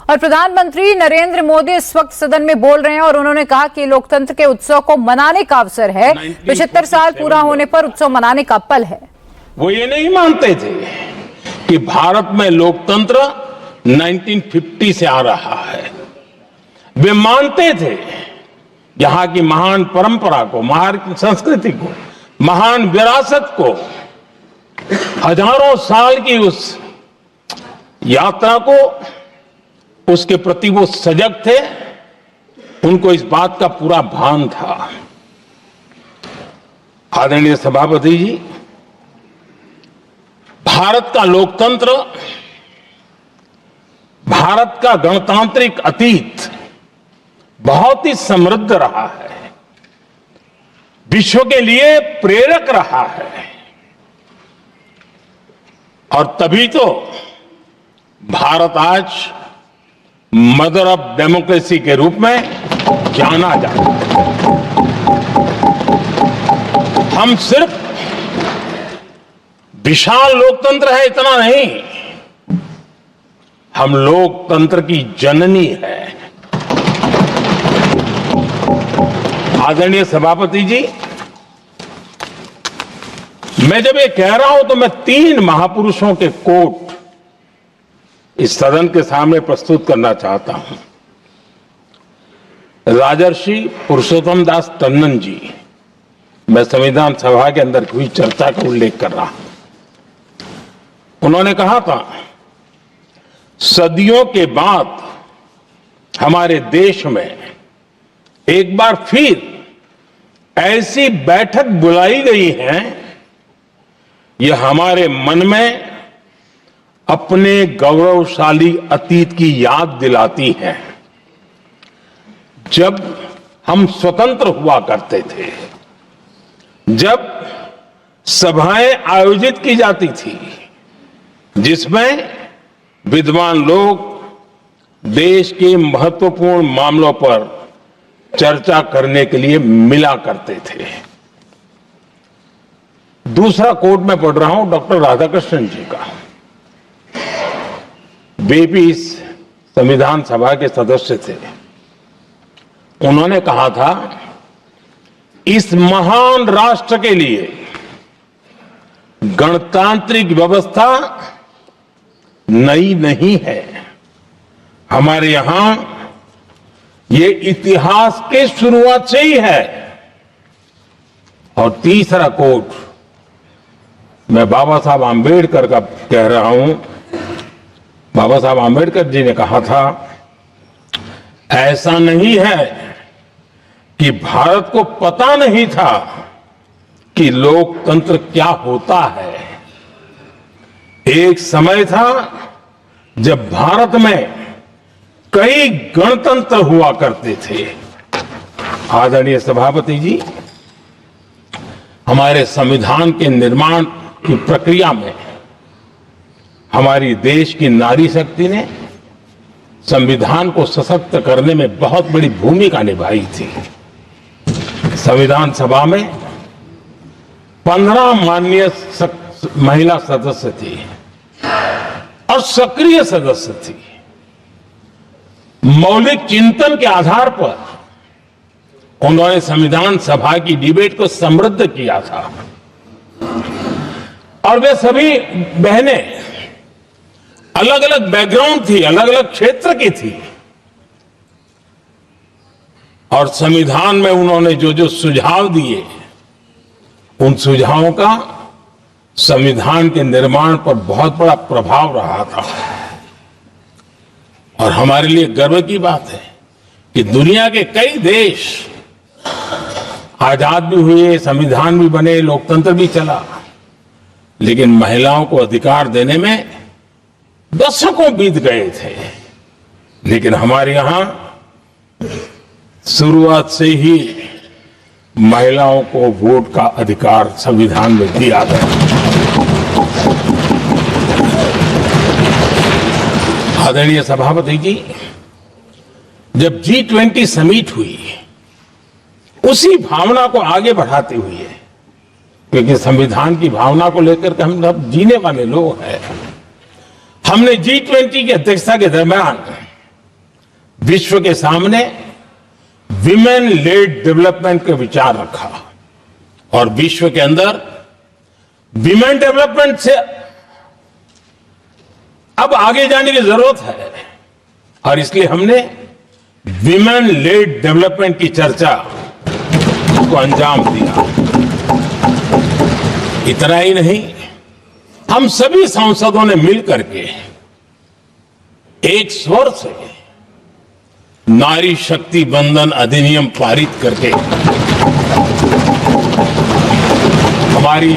और प्रधानमंत्री नरेंद्र मोदी इस वक्त सदन में बोल रहे हैं और उन्होंने कहा कि लोकतंत्र के उत्सव को मनाने का अवसर है। 75 साल पूरा होने पर उत्सव मनाने का पल है। वो ये नहीं मानते थे कि भारत में लोकतंत्र 1950 से आ रहा है। वे मानते थे यहां की महान परंपरा को, महान संस्कृति को, महान विरासत को, हजारों साल की उस यात्रा को, उसके प्रति वो सजग थे। उनको इस बात का पूरा भान था। आदरणीय सभापति जी, भारत का लोकतंत्र, भारत का गणतांत्रिक अतीत बहुत ही समृद्ध रहा है, विश्व के लिए प्रेरक रहा है और तभी तो भारत आज मदर ऑफ डेमोक्रेसी के रूप में जाना जाता है। हम सिर्फ विशाल लोकतंत्र है इतना नहीं, हम लोकतंत्र की जननी है। आदरणीय सभापति जी, मैं जब ये कह रहा हूं तो मैं 3 महापुरुषों के कोट इस सदन के सामने प्रस्तुत करना चाहता हूं। राजर्षि पुरुषोत्तम दास टंडन जी, मैं संविधान सभा के अंदर हुई चर्चा का उल्लेख कर रहा हूं। उन्होंने कहा था, सदियों के बाद हमारे देश में एक बार फिर ऐसी बैठक बुलाई गई है, यह हमारे मन में अपने गौरवशाली अतीत की याद दिलाती है, जब हम स्वतंत्र हुआ करते थे, जब सभाएं आयोजित की जाती थी जिसमें विद्वान लोग देश के महत्वपूर्ण मामलों पर चर्चा करने के लिए मिला करते थे। दूसरा कोट मैं पढ़ रहा हूं डॉक्टर राधाकृष्णन जी का। वे भी इस संविधान सभा के सदस्य थे। उन्होंने कहा था, इस महान राष्ट्र के लिए गणतांत्रिक व्यवस्था नई नहीं है, हमारे यहां ये इतिहास के शुरुआत से ही है। और तीसरा कोट मैं बाबा साहब आंबेडकर का कह रहा हूं। बाबा साहब आंबेडकर जी ने कहा था, ऐसा नहीं है कि भारत को पता नहीं था कि लोकतंत्र क्या होता है। एक समय था जब भारत में कई गणतंत्र हुआ करते थे। आदरणीय सभापति जी, हमारे संविधान के निर्माण की प्रक्रिया में हमारी देश की नारी शक्ति ने संविधान को सशक्त करने में बहुत बड़ी भूमिका निभाई थी। संविधान सभा में 15 माननीय महिला सदस्य थी और सक्रिय सदस्य थी। मौलिक चिंतन के आधार पर उन्होंने संविधान सभा की डिबेट को समृद्ध किया था और वे सभी बहनें अलग अलग बैकग्राउंड थी, अलग अलग क्षेत्र की थी और संविधान में उन्होंने जो जो सुझाव दिए, उन सुझावों का संविधान के निर्माण पर बहुत बड़ा प्रभाव रहा था। और हमारे लिए गर्व की बात है कि दुनिया के कई देश आजाद भी हुए, संविधान भी बने, लोकतंत्र भी चला, लेकिन महिलाओं को अधिकार देने में दशकों बीत गए थे। लेकिन हमारे यहां शुरुआत से ही महिलाओं को वोट का अधिकार संविधान में दिया गया। आदरणीय सभापति जी, जब G20 समिट हुई, उसी भावना को आगे बढ़ाते हुए, क्योंकि संविधान की भावना को लेकर के हम सब जीने वाले लोग हैं, हमने G20 की अध्यक्षता के दरमियान विश्व के सामने विमेन लेड डेवलपमेंट के विचार रखा और विश्व के अंदर विमेन डेवलपमेंट से अब आगे जाने की जरूरत है और इसलिए हमने विमेन लेड डेवलपमेंट की चर्चा को अंजाम दिया। इतना ही नहीं, हम सभी सांसदों ने मिलकर के एक स्वर से नारी शक्ति बंधन अधिनियम पारित करके हमारी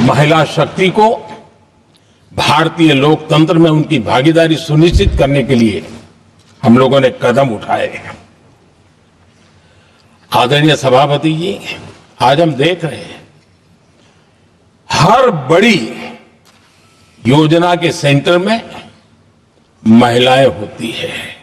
महिला शक्ति को भारतीय लोकतंत्र में उनकी भागीदारी सुनिश्चित करने के लिए हम लोगों ने कदम उठाए। आदरणीय सभापति जी, आज हम देख रहे हैं हर बड़ी योजना के सेंटर में महिलाएं होती है।